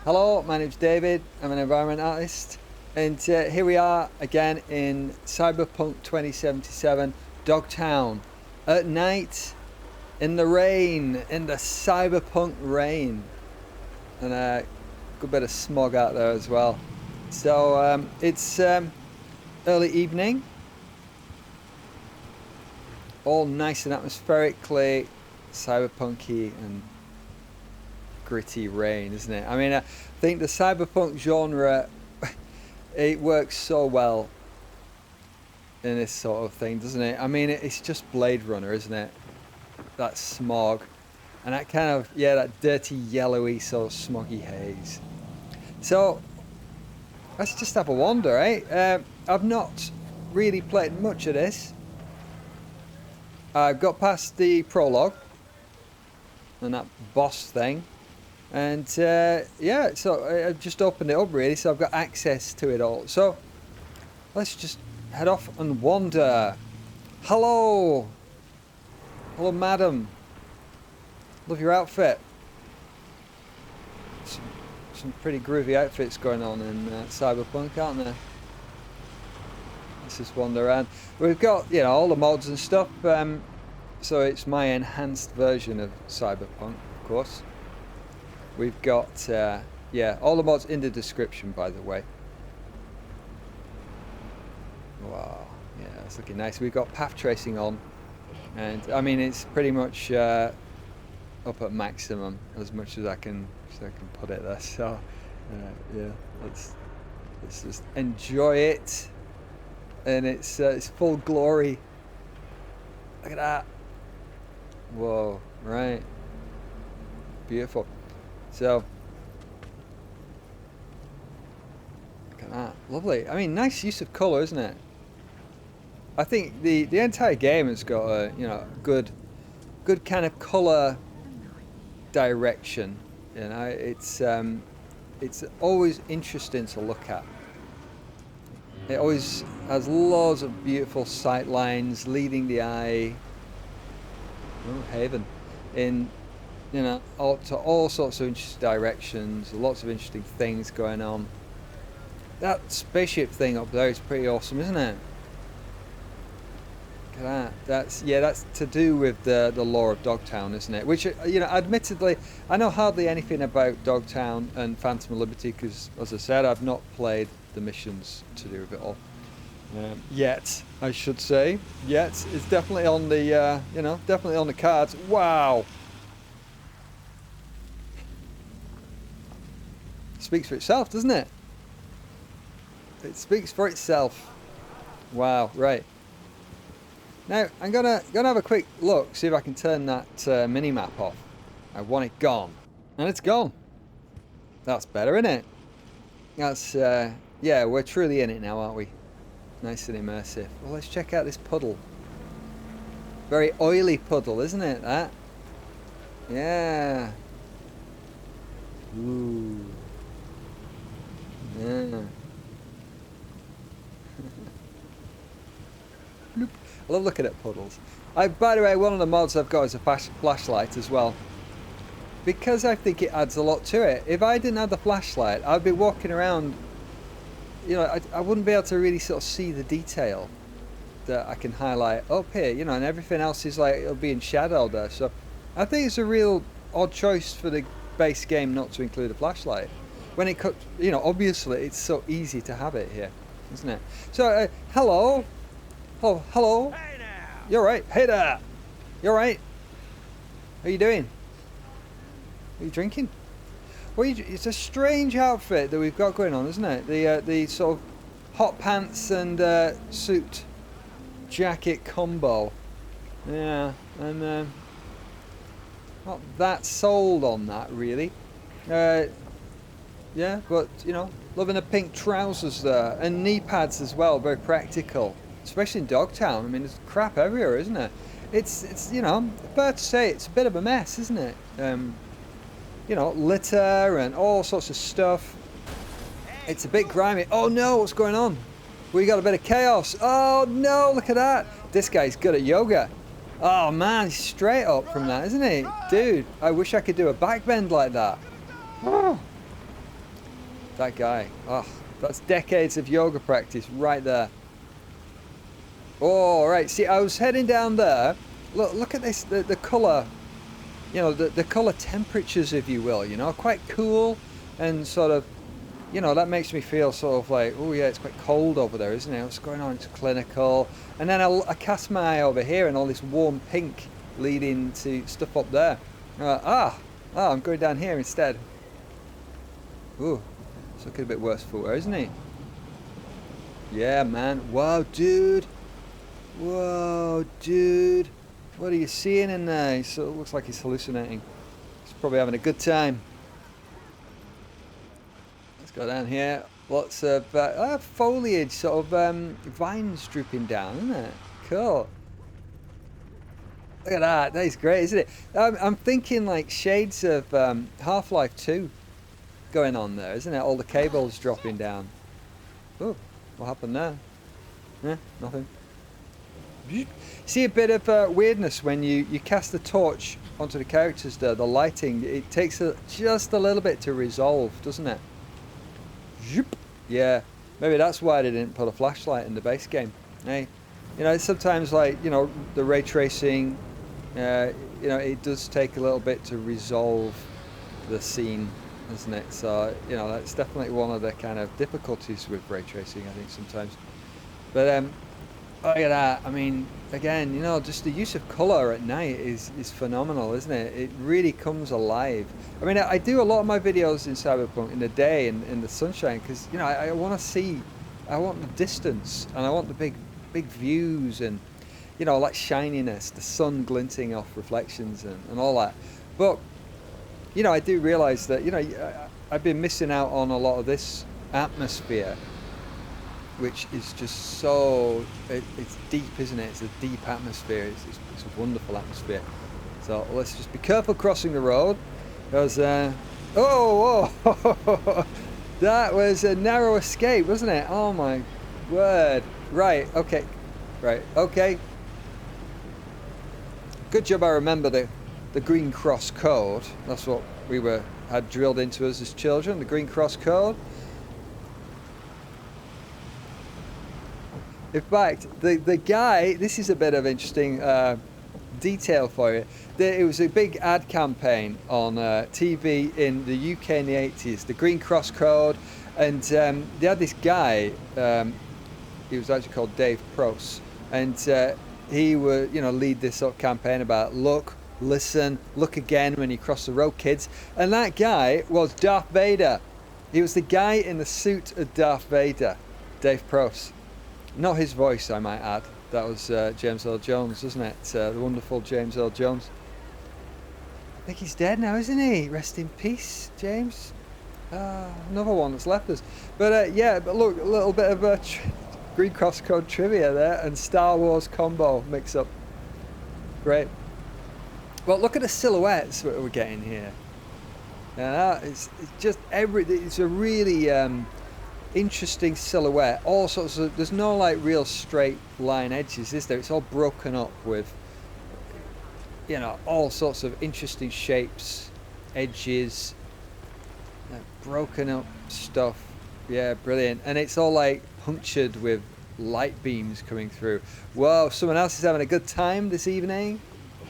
Hello, my name's David. I'm an environment artist, and here we are again in Cyberpunk 2077, Dogtown, at night, in the rain, in the Cyberpunk rain, and a good bit of smog out there as well. So it's early evening, all nice and atmospherically cyberpunky and gritty rain, isn't it? I mean, I think the cyberpunk genre, it works so well in this sort of thing, doesn't it? I mean, it's just Blade Runner, isn't it? That smog and that kind of, yeah, that dirty yellowy sort of smoggy haze. So let's just have a wander, eh? I've not really played much of this. I've got past the prologue and that boss thing. And yeah, so I've just opened it up really, so I've got access to it all. So let's just head off and wander. Hello! Hello, madam. Love your outfit. Some pretty groovy outfits going on in Cyberpunk, aren't there? Let's just wander around. We've got, you know, all the mods and stuff. So it's my enhanced version of Cyberpunk, of course. We've got, yeah, all the mods in the description, by the way. Wow, yeah, it's looking nice. We've got path tracing on, and I mean it's pretty much up at maximum, as much as I can put it there. So, yeah, let's just enjoy it, and it's full glory. Look at that! Whoa, right, beautiful. So, look at that, lovely. I mean, nice use of colour, isn't it? I think the entire game has got a, you know, good kind of colour direction. You know, it's always interesting to look at. It always has loads of beautiful sight lines leading the eye. Oh, Haven, in, you know, to all sorts of interesting directions, lots of interesting things going on. That spaceship thing up there is pretty awesome, isn't it? Look at that. That's to do with the lore of Dogtown, isn't it? Which, you know, admittedly, I know hardly anything about Dogtown and Phantom-Liberty because, as I said, I've not played the missions to do with it all. Yet, I should say. Yet, it's definitely on the, you know, definitely on the cards. Wow! Speaks for itself, doesn't it? It speaks for itself. Wow, right. Now, I'm gonna have a quick look, see if I can turn that mini-map off. I want it gone. And it's gone. That's better, isn't it? That's, yeah, we're truly in it now, aren't we? Nice and immersive. Well, let's check out this puddle. Very oily puddle, isn't it, that? Yeah. Ooh. Yeah. I love looking at puddles. By the way, one of the mods I've got is a flashlight as well. Because I think it adds a lot to it. If I didn't have the flashlight, I'd be walking around, you know, I wouldn't be able to really sort of see the detail that I can highlight up here, you know, and everything else is like, it'll be in shadow there. So I think it's a real odd choice for the base game not to include a flashlight. When it comes, you know, obviously it's so easy to have it here, isn't it? So, hello. Oh, hello. Hey now. You're right. Hey there. You're right. How are you doing? Are you drinking? Well, it's a strange outfit that we've got going on, isn't it? The sort of hot pants and suit jacket combo. Yeah, and not that sold on that really. Yeah, but you know, loving the pink trousers there and knee pads as well. Very practical, especially in Dogtown. I mean, there's crap everywhere, isn't it? It's you know, fair to say it's a bit of a mess, isn't it? You know, litter and all sorts of stuff. It's a bit grimy. Oh no, what's going on? We got a bit of chaos. Oh no, look at that. This guy's good at yoga. Oh man, he's straight up from that, isn't he? Dude, I wish I could do a back bend like that. Oh. That guy. Oh, that's decades of yoga practice right there. Oh, right. See, I was heading down there. Look at this. The colour, you know, the colour temperatures, if you will, you know, quite cool and sort of, you know, that makes me feel sort of like, oh yeah, it's quite cold over there, isn't it? What's going on? It's clinical. And then I cast my eye over here and all this warm pink leading to stuff up there. I'm going down here instead. Ooh, it's looking a bit worse for her, isn't he? Yeah, man. Wow, dude. Whoa, dude. What are you seeing in there? It looks like he's hallucinating. He's probably having a good time. Let's go down here. Lots of foliage, sort of vines drooping down, isn't it? Cool. Look at that. That is great, isn't it? I'm thinking like shades of Half-Life 2 going on there, isn't it? All the cables dropping down. Oh, what happened there? Yeah, nothing. See a bit of weirdness when you cast the torch onto the characters there, the lighting, it takes just a little bit to resolve, doesn't it? Yeah, maybe that's why they didn't put a flashlight in the base game. Hey, you know, it's sometimes like, you know, the ray tracing, you know, it does take a little bit to resolve the scene, doesn't it? So, you know, that's definitely one of the kind of difficulties with ray tracing, I think, sometimes. But look at that. I mean, again, you know, just the use of colour at night is phenomenal, isn't it? It really comes alive. I mean, I do a lot of my videos in Cyberpunk in the day and in the sunshine because, you know, I want to see, I want the distance and I want the big views and, you know, like shininess, the sun glinting off reflections and all that. But, you know, I do realise that, you know, I've been missing out on a lot of this atmosphere, which is just so, it's deep, isn't it? It's a deep atmosphere. It's a wonderful atmosphere. So let's just be careful crossing the road. Because, oh, that was a narrow escape, wasn't it? Oh my word. Right, okay. Right, okay. Good job I remember the Green Cross code. That's what we had drilled into us as children, the Green Cross code. In fact, the guy, this is a bit of interesting detail for you. It was a big ad campaign on TV in the UK in the 80s, the Green Cross Code, and they had this guy, he was actually called Dave Pross, and he would, you know, lead this sort of campaign about look, listen, look again when you cross the road, kids. And that guy was Darth Vader. He was the guy in the suit of Darth Vader, Dave Pross. Not his voice, I might add. That was James Earl Jones, wasn't it? The wonderful James Earl Jones. I think he's dead now, isn't he? Rest in peace, James. Another one that's left us. But yeah, but look, a little bit of Green Cross Code trivia there and Star Wars combo mix up. Great. Well, look at the silhouettes that we're getting here. It's just it's a really interesting silhouette. All sorts of, there's no like real straight line edges, is there? It's all broken up with, you know, all sorts of interesting shapes, edges, broken up stuff. Yeah, brilliant. And it's all like punctured with light beams coming through. Whoa, someone else is having a good time this evening.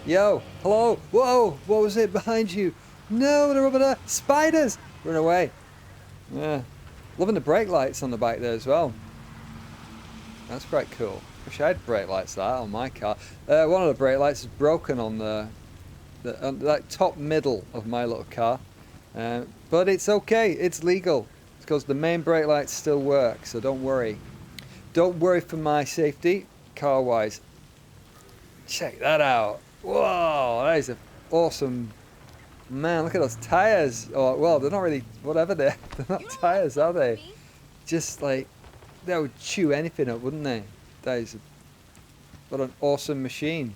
Yo, hello. Whoa, what was it behind you? No, they're over there. Spiders! Run away. Yeah. Loving the brake lights on the back there as well. That's quite cool. Wish I had brake lights like that on my car. One of the brake lights is broken on that top middle of my little car. But it's okay, it's legal. It's because the main brake lights still work, so don't worry. Don't worry for my safety, car-wise. Check that out. Whoa, that is an awesome... Man, look at those tires. Oh, well, they're not really, whatever they're not tires, are they? Just like, they would chew anything up, wouldn't they? That is, what an awesome machine.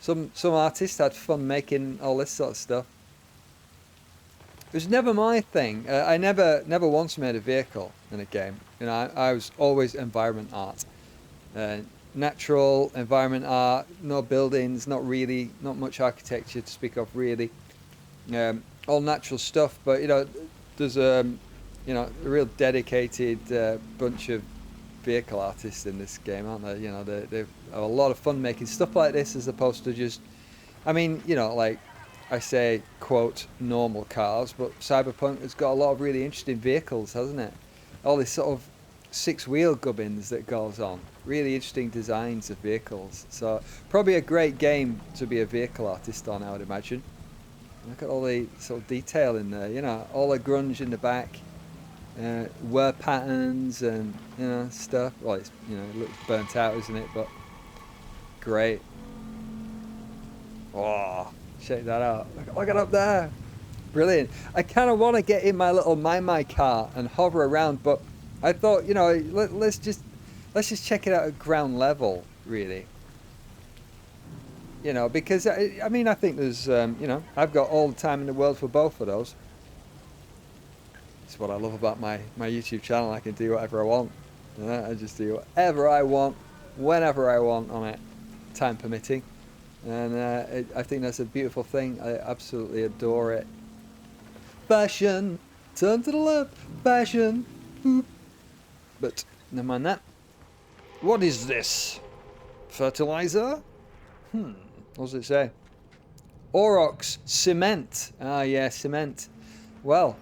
Some artists had fun making all this sort of stuff. It was never my thing. I never once made a vehicle in a game. You know, I was always environment art. Natural environment art, no buildings, not much architecture to speak of really. All natural stuff, but you know, there's you know, a real dedicated bunch of vehicle artists in this game, aren't they? You know, they have a lot of fun making stuff like this as opposed to just, I mean, you know, like I say, quote, normal cars, but Cyberpunk has got a lot of really interesting vehicles, hasn't it? All this sort of six-wheel gubbins that goes on. Really interesting designs of vehicles. So probably a great game to be a vehicle artist on, I would imagine. Look at all the sort of detail in there, you know, all the grunge in the back, wear patterns and, you know, stuff. Well, it's, you know, it looks burnt out, isn't it? But great. Oh, check that out. Look it up there. Brilliant. I kind of want to get in my little my car and hover around, but I thought, you know, let's just check it out at ground level, really. You know, because I mean, I think there's, you know, I've got all the time in the world for both of those. It's what I love about my YouTube channel. I can do whatever I want. I just do whatever I want, whenever I want on it, time permitting. And I think that's a beautiful thing. I absolutely adore it. Fashion, turn to the left, fashion. Boop. But never mind that. What is this? Fertilizer? What does it say? Aurochs cement. Ah, yeah, cement. Well,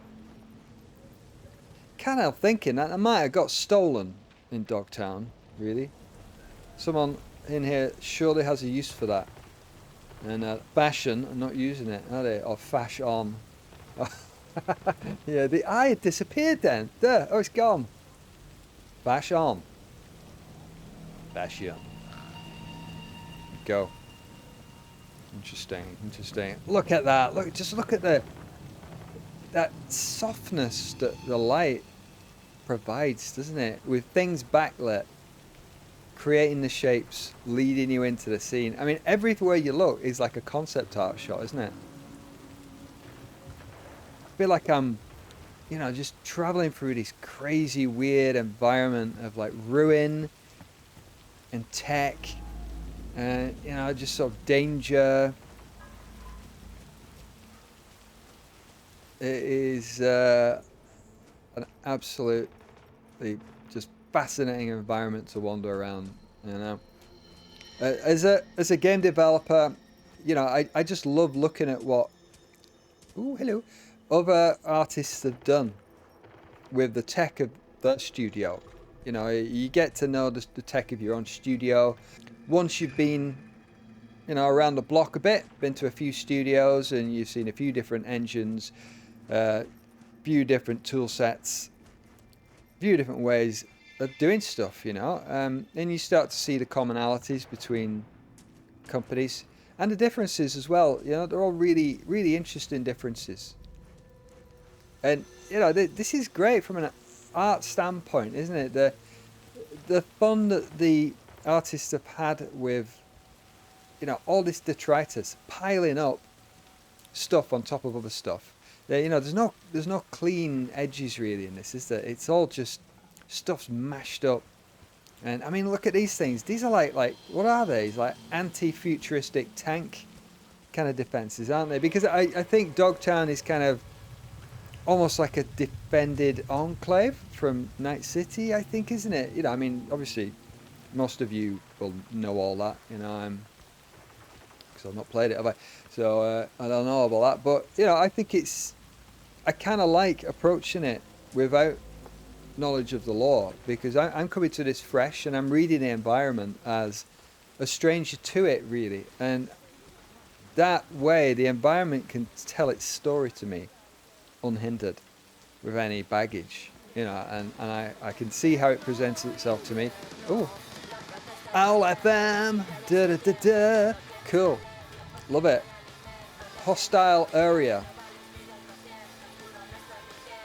can't help thinking that I might have got stolen in Dogtown, really. Someone in here surely has a use for that. And fashion, I'm not using it, are they? Or fashion. Yeah, the eye had disappeared then. There, oh, it's gone. Fashion. Fashion. Go. Interesting, interesting. Look at that. Look, just look at that softness that the light provides, doesn't it? With things backlit, creating the shapes, leading you into the scene. I mean, everywhere you look is like a concept art shot, isn't it? I feel like I'm, you know, just traveling through this crazy, weird environment of like ruin and tech. And, you know, just sort of danger. It is an absolutely just fascinating environment to wander around, you know. As a game developer, you know, I just love looking at what other artists have done with the tech of that studio. You know, you get to know the tech of your own studio. Once you've been, you know, around the block a bit, been to a few studios and you've seen a few different engines, few different tool sets, few different ways of doing stuff, you know, and you start to see the commonalities between companies and the differences as well. You know, they're all really, really interesting differences. And, you know, this is great from an art standpoint, isn't it? The fun that the artists have had with, you know, all this detritus piling up stuff on top of other stuff. You know, there's no clean edges really in this, is there? It's all just stuff's mashed up. And I mean, look at these things. These are like what are they? Like anti-futuristic tank kind of defenses, aren't they? Because I think Dogtown is kind of almost like a defended enclave from Night City, I think, isn't it? You know, I mean, obviously most of you will know all that, you know, because I've not played it, have I? So I don't know about that, but, you know, I think I kind of like approaching it without knowledge of the lore, because I'm coming to this fresh and I'm reading the environment as a stranger to it, really, and that way the environment can tell its story to me unhindered with any baggage, you know, and I can see how it presents itself to me. Oh, Owl FM, da da da da, cool, love it. Hostile area.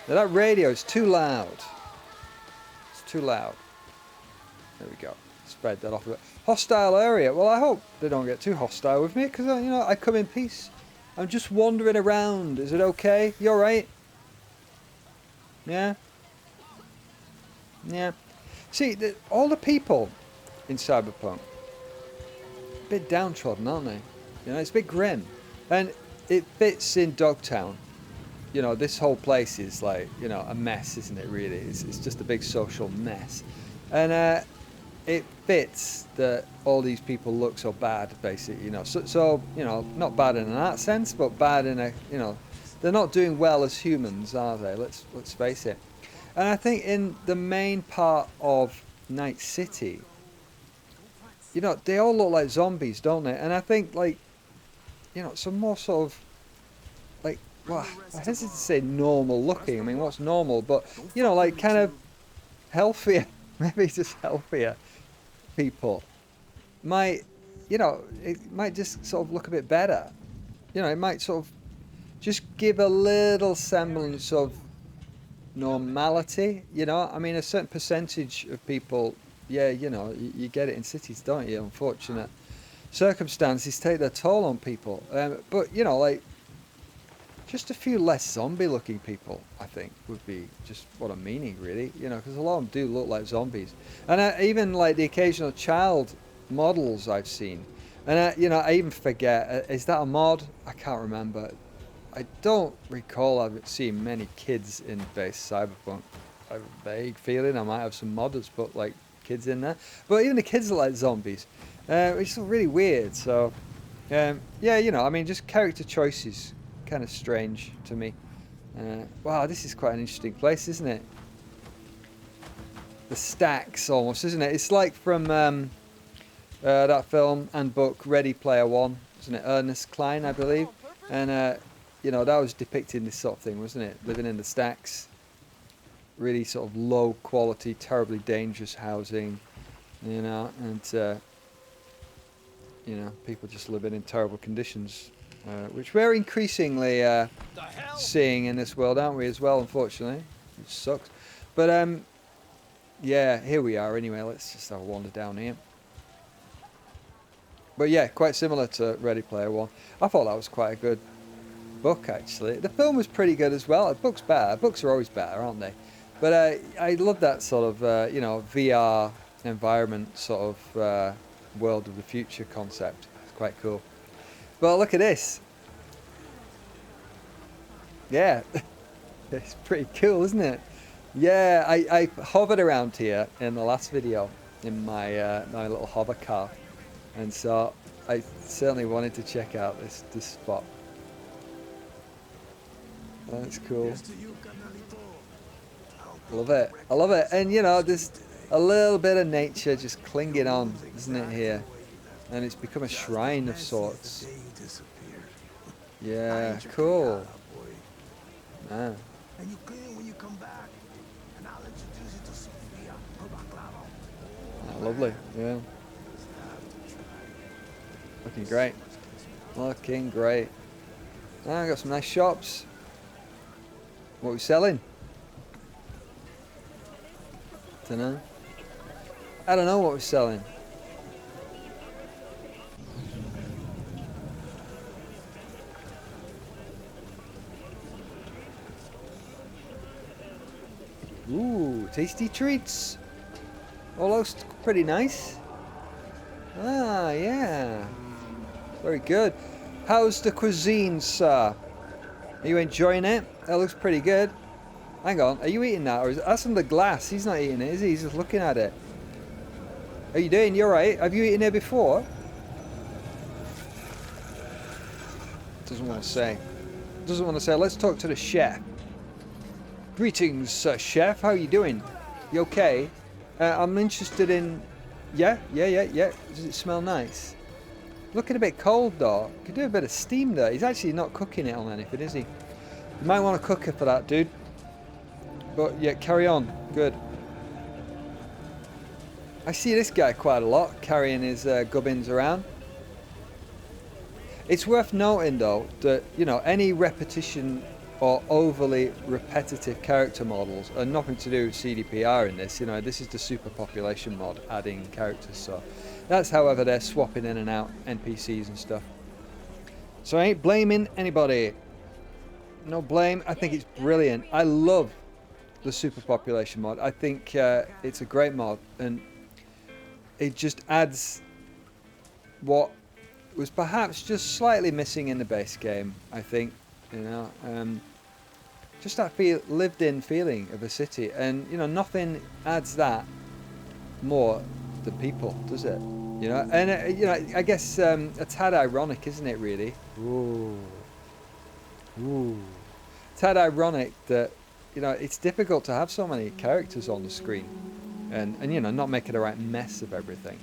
Now that radio is too loud. It's too loud. There we go. Spread that off a bit. Hostile area. Well, I hope they don't get too hostile with me, because, you know, I come in peace. I'm just wandering around. Is it okay? You alright? Yeah? Yeah. See, all the people in Cyberpunk, a bit downtrodden, aren't they? You know, it's a bit grim. And it fits in Dogtown. you know, this whole place is like, you know, a mess, isn't it? Really, it's just a big social mess, and it fits that all these people look so bad, basically. You know, so you know, not bad in an art sense, but bad in a, you know, they're not doing well as humans, are they? Let's face it. And I think in the main part of Night City, you know, they all look like zombies, don't they? And I think, like, you know, some more sort of, like, well, I hesitate to say normal looking. I mean, what's normal? But, you know, like, kind of healthier, maybe just healthier people might, you know, it might just sort of look a bit better. You know, it might sort of just give a little semblance of normality, you know. I mean, a certain percentage of people, yeah, you know, you get it in cities, don't you? Unfortunate circumstances take their toll on people, but you know, like, just a few less zombie looking people, I think, would be just what I'm meaning, really, you know, because a lot of them do look like zombies. And even like the occasional child models I've seen, and you know, I even forget, is that a mod? I can't remember. I don't recall I've seen many kids in base Cyberpunk. I have a vague feeling I might have some modders put like kids in there, but even the kids are like zombies, which is really weird. So yeah, you know, I mean, just character choices kind of strange to me. Wow, this is quite an interesting place, isn't it? The stacks almost, isn't it? It's like from that film and book Ready Player One, isn't it? Ernest Cline, I believe, and you know, that was depicting this sort of thing, wasn't it? Living in the stacks, really sort of low quality, terribly dangerous housing, you know, and you know, people just living in terrible conditions, which we're increasingly seeing in this world, aren't we, as well, unfortunately, which sucks. But yeah, here we are anyway. Let's just have a wander down here. But yeah, quite similar to Ready Player One. I thought that was quite a good book, actually. The film was pretty good as well. The book's better. Books are always better, aren't they? But I love that sort of you know, VR environment, sort of world of the future concept. It's quite cool. But look at this. Yeah, it's pretty cool, isn't it? Yeah, I hovered around here in the last video in my my little hover car, and so I certainly wanted to check out this spot. That's cool. Love it. I love it. And you know, there's a little bit of nature just clinging on, isn't it, here? And it's become a shrine of sorts. Yeah, cool. Man. Oh, lovely, yeah. Looking great. Looking great. I got some nice shops. What are we selling? Dunno. I don't know what we're selling. Ooh, tasty treats. All looks pretty nice. Ah, yeah. Very good. How's the cuisine, sir? Are you enjoying it? That looks pretty good. Hang on, are you eating that? Or is that's on the glass? He's not eating it, is he? He's just looking at it. How you doing? You alright? Have you eaten it before? Doesn't want to say. Doesn't want to say. Let's talk to the chef. Greetings, chef. How are you doing? You okay? I'm interested in... Yeah. Does it smell nice? Looking a bit cold though. Could do a bit of steam there. He's actually not cooking it on anything, is he? You might want a cooker for that, dude. But yeah, carry on. Good. I see this guy quite a lot, carrying his gubbins around. It's worth noting though that, you know, any repetition or overly repetitive character models are nothing to do with CDPR in this. You know, this is the Superpopulation mod adding characters, so that's however they're swapping in and out NPCs and stuff. So I ain't blaming anybody. No blame. I think it's brilliant. I love the Superpopulation mod. I think it's a great mod, and it just adds what was perhaps just slightly missing in the base game, I think, you know. just that lived-in feeling of a city, and you know, nothing adds that more than people, does it? You know, and you know, I guess a tad ironic, isn't it? Really, ooh, ooh, tad ironic that you know it's difficult to have so many characters on the screen, and you know, not making a right mess of everything.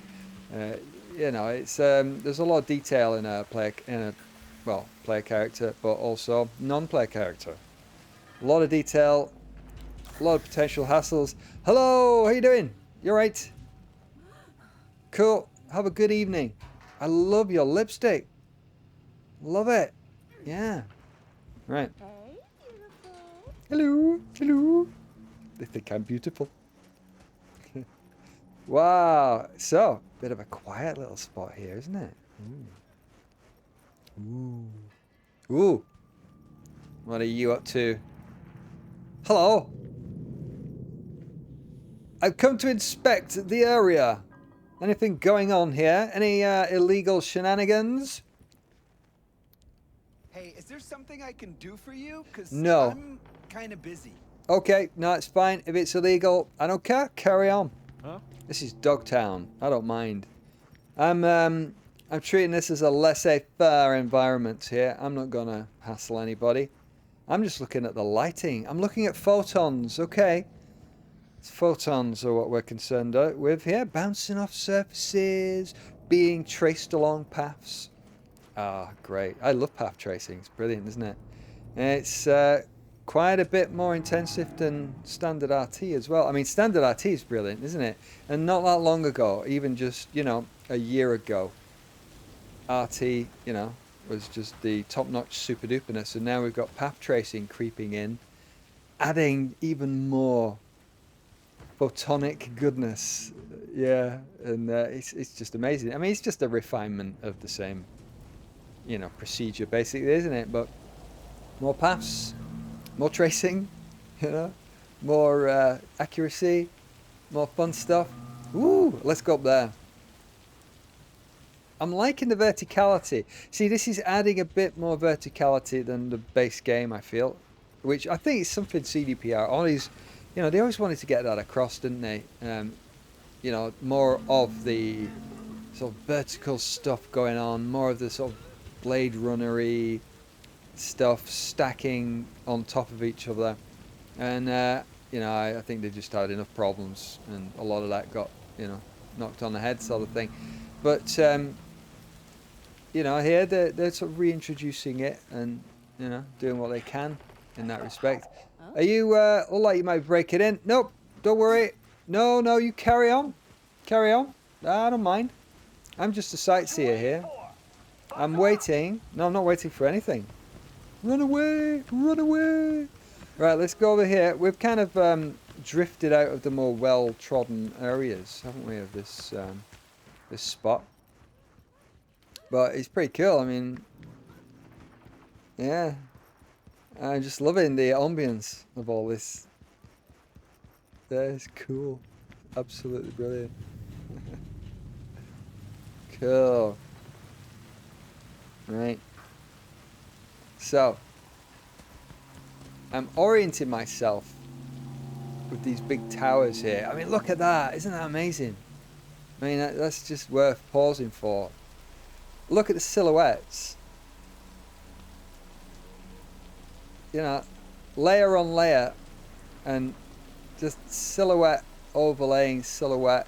You know, it's there's a lot of detail in a player character, but also non-player character. A lot of detail, a lot of potential hassles. Hello, how you doing? You alright? Cool. Have a good evening. I love your lipstick. Love it. Yeah. Right. Hey, beautiful. Hello. Hello. They think I'm beautiful. Wow. So, bit of a quiet little spot here, isn't it? Ooh. Ooh. Ooh. What are you up to? Hello. I've come to inspect the area. Anything going on here? Any illegal shenanigans? Hey, is there something I can do for you? Because no. I'm kind of busy. Okay, no, it's fine. If it's illegal, I don't care. Carry on. Huh? This is Dogtown. I don't mind. I'm treating this as a laissez-faire environment here. I'm not gonna hassle anybody. I'm just looking at the lighting. I'm looking at photons. Okay. Photons are what we're concerned with here. Bouncing off surfaces, being traced along paths. Ah, great. I love path tracing. It's brilliant, isn't it? It's quite a bit more intensive than standard RT as well. I mean, standard RT is brilliant, isn't it? And not that long ago, even just, you know, a year ago, RT, you know, was just the top-notch super duperness. And now we've got path tracing creeping in, adding even more photonic goodness. Yeah, and it's just amazing. I mean, it's just a refinement of the same, you know, procedure basically, isn't it? But more paths, more tracing, you know, more accuracy, more fun stuff. Ooh, let's go up there. I'm liking the verticality. See, this is adding a bit more verticality than the base game, I feel, which I think is something CDPR always, you know, they always wanted to get that across, didn't they? You know, more of the sort of vertical stuff going on, more of the sort of Blade Runner-y stuff stacking on top of each other. And, you know, I think they just had enough problems, and a lot of that got, you know, knocked on the head sort of thing. But, you know, here they're sort of reintroducing it and, you know, doing what they can in that respect. Are you, all like you might break it in? Nope, don't worry. No, no, you carry on. Carry on. I don't mind. I'm just a sightseer here. I'm waiting. No, I'm not waiting for anything. Run away, run away. Right, let's go over here. We've kind of drifted out of the more well-trodden areas, haven't we, of this, this spot. But it's pretty cool. I mean, yeah. I'm just loving the ambience of all this. That is cool. Absolutely brilliant. Cool. Right. So, I'm orienting myself with these big towers here. I mean, look at that. Isn't that amazing? I mean, that's just worth pausing for. Look at the silhouettes. You know, layer on layer, and just silhouette overlaying silhouette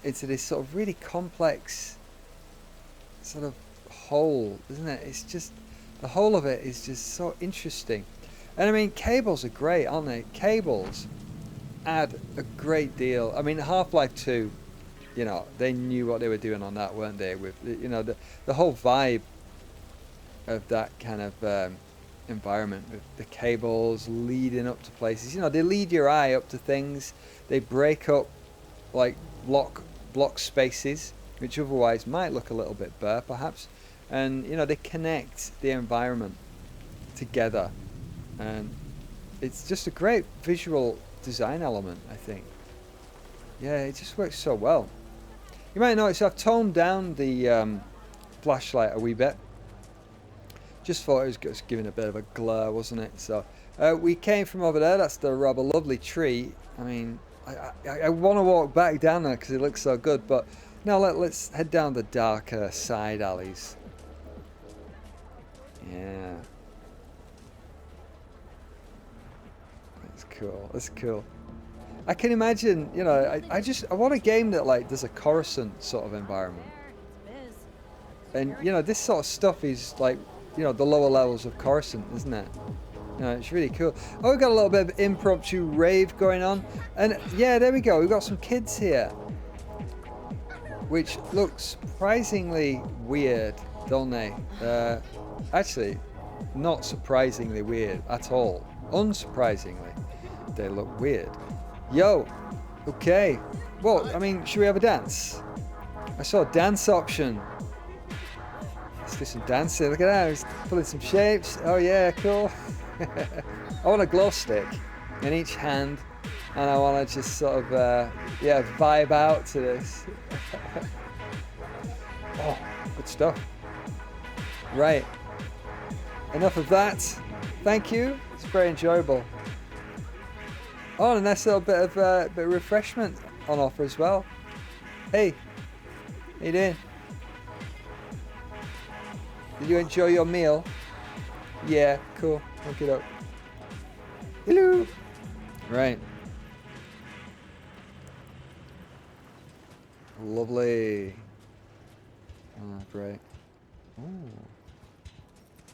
into this sort of really complex sort of whole, isn't it? It's just, the whole of it is just so interesting. And I mean, cables are great, aren't they? Cables add a great deal. I mean, Half-Life 2, you know, they knew what they were doing on that, weren't they? With, you know, the whole vibe of that kind of environment, with the cables leading up to places. You know, they lead your eye up to things. They break up like block spaces, which otherwise might look a little bit bare, perhaps. And you know, they connect the environment together, and it's just a great visual design element, I think. Yeah, it just works so well. You might notice I've toned down the flashlight a wee bit. Just thought it was giving a bit of a glare, wasn't it? So We came from over there. That's the rather lovely tree. I mean, I want to walk back down there because it looks so good. But now let's head down the darker side alleys. Yeah. That's cool. That's cool. I can imagine, you know, I want a game that like does a Coruscant sort of environment. And you know, this sort of stuff is like, you know, the lower levels of Coruscant, isn't it? You know, it's really cool. Oh, we've got a little bit of impromptu rave going on. And yeah, there we go. We've got some kids here. Which looks surprisingly weird, don't they? Actually, not surprisingly weird at all. Unsurprisingly, they look weird. Yo, okay. Well, I mean, should we have a dance? I saw a dance option. Let's do some dancing. Look at that. He's pulling some shapes. Oh yeah, cool. I want a glow stick in each hand, and I want to just sort of, yeah, vibe out to this. Oh, good stuff. Right. Enough of that. Thank you. It's very enjoyable. Oh, and a nice little bit of refreshment on offer as well. Hey, how you doing? Did you enjoy your meal? Yeah, cool. Look it up. Hello. Right. Lovely. Oh, great. Ooh.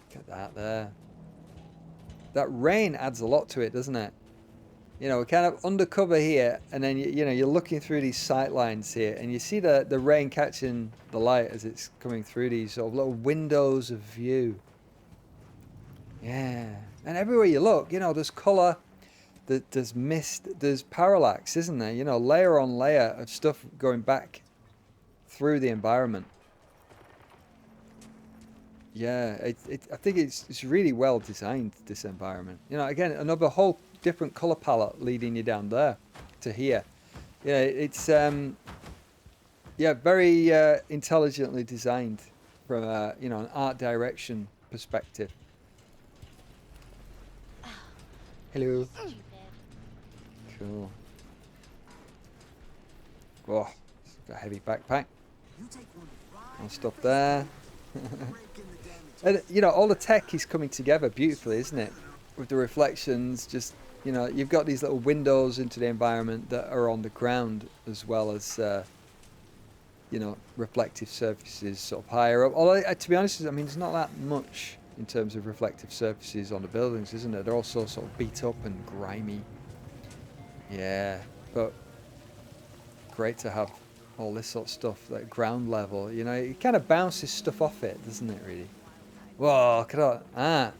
Look at that there. That rain adds a lot to it, doesn't it? You know, we're kind of undercover here, and then you know, you're looking through these sight lines here, and you see the rain catching the light as it's coming through these sort of little windows of view. Yeah, and everywhere you look, you know, there's colour, there's mist, there's parallax, isn't there? You know, layer on layer of stuff going back through the environment. Yeah, I think it's really well designed, this environment. You know, again, another whole different color palette leading you down there to here. Yeah, it's yeah, very intelligently designed from a, you know, an art direction perspective. Hello. Cool. Oh, got a heavy backpack. I'll stop there. And you know, all the tech is coming together beautifully, isn't it? With the reflections, just, you know, you've got these little windows into the environment that are on the ground, as well as you know, reflective surfaces sort of higher up. Although, to be honest, I mean, there's not that much in terms of reflective surfaces on the buildings, isn't it? They're also sort of beat up and grimy. Yeah, but great to have all this sort of stuff at ground level. You know, it kind of bounces stuff off it, doesn't it, really? Whoa, look at that. Ah.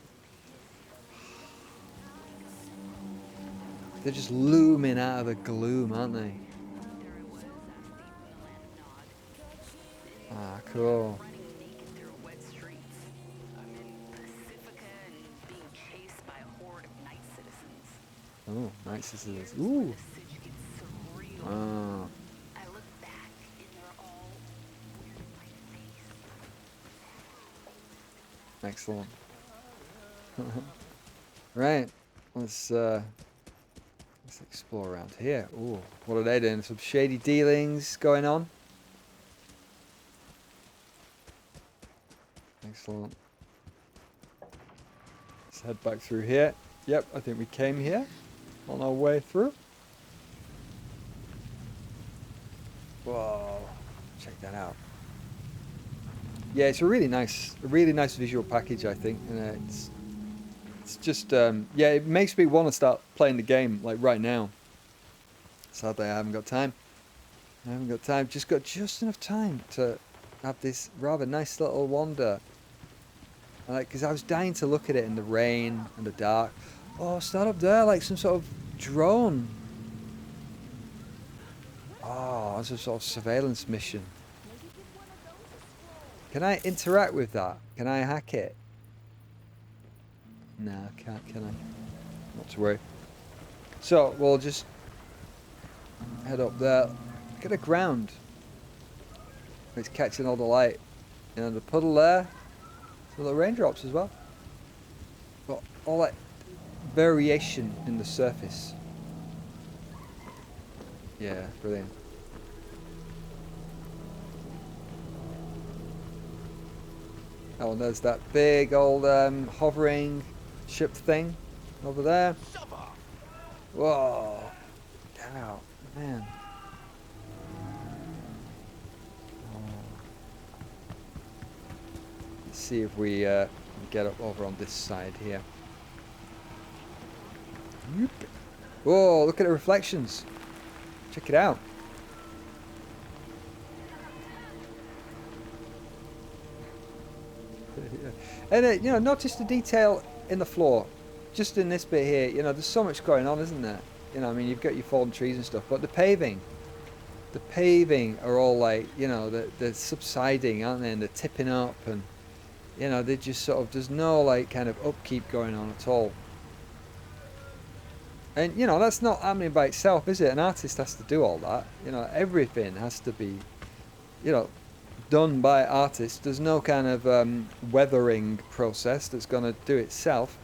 They're just looming out of the gloom, aren't they? Ah, cool. Oh, night citizens. Ooh. Oh. Excellent. Right. Let's explore around here. Ooh, what are they doing? Some shady dealings going on. Excellent. Let's head back through here. Yep, I think we came here on our way through. Whoa, check that out. Yeah, it's a really nice visual package, I think. And it's just yeah, it makes me want to start playing the game like right now. Sadly, I haven't got time. Just got just enough time to have this rather nice little wander. Like, because I was dying to look at it in the rain and the dark. Oh, start up there, like some sort of drone. Oh, it's a sort of surveillance mission. Can I interact with that? Can I hack it? No, I can't, can I? Not to worry. So, we'll just head up there. Look at the ground. It's catching all the light. You know, the puddle there. Some little raindrops as well. But all that variation in the surface. Yeah, brilliant. Oh, and there's that big old hovering ship thing over there. Whoa! Get out, man. Oh. Let's see if we get up over on this side here. Whoop. Whoa! Look at the reflections. Check it out. And you know, notice the detail in the floor. Just in this bit here, you know, there's so much going on, isn't there? You know, I mean, you've got your fallen trees and stuff, but the paving are all like, you know, they're subsiding, aren't they? And they're tipping up, and you know, they just sort of, there's no like kind of upkeep going on at all. And you know, that's not happening by itself, is it? An artist has to do all that. You know, everything has to be, you know, done by artists. There's no kind of weathering process that's going to do itself,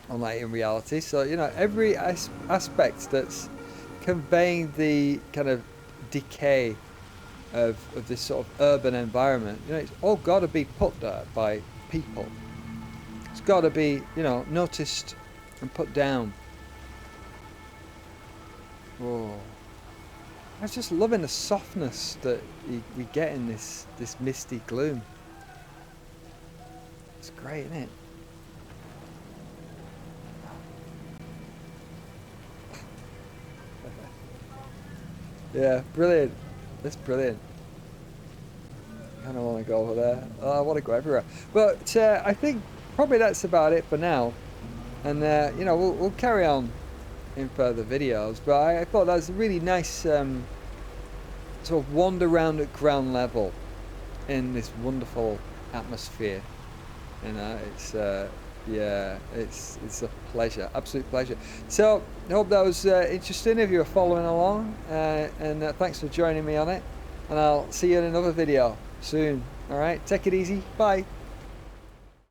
unlike in reality. So you know, every aspect that's conveying the kind of decay of this sort of urban environment, you know, it's all got to be put there by people. It's got to be, you know, noticed and put down. Whoa. I was just loving the softness that we get in this misty gloom. It's great, isn't it? Yeah, brilliant. That's brilliant. I kind of want to go over there. Oh, I want to go everywhere. But I think probably that's about it for now. And you know, we'll carry on in further videos, but I thought that was a really nice sort of wander around at ground level in this wonderful atmosphere. You know, it's yeah, it's a pleasure, absolute pleasure. So I hope that was interesting if you were following along, and thanks for joining me on it, and I'll see you in another video soon. All right, take it easy, bye.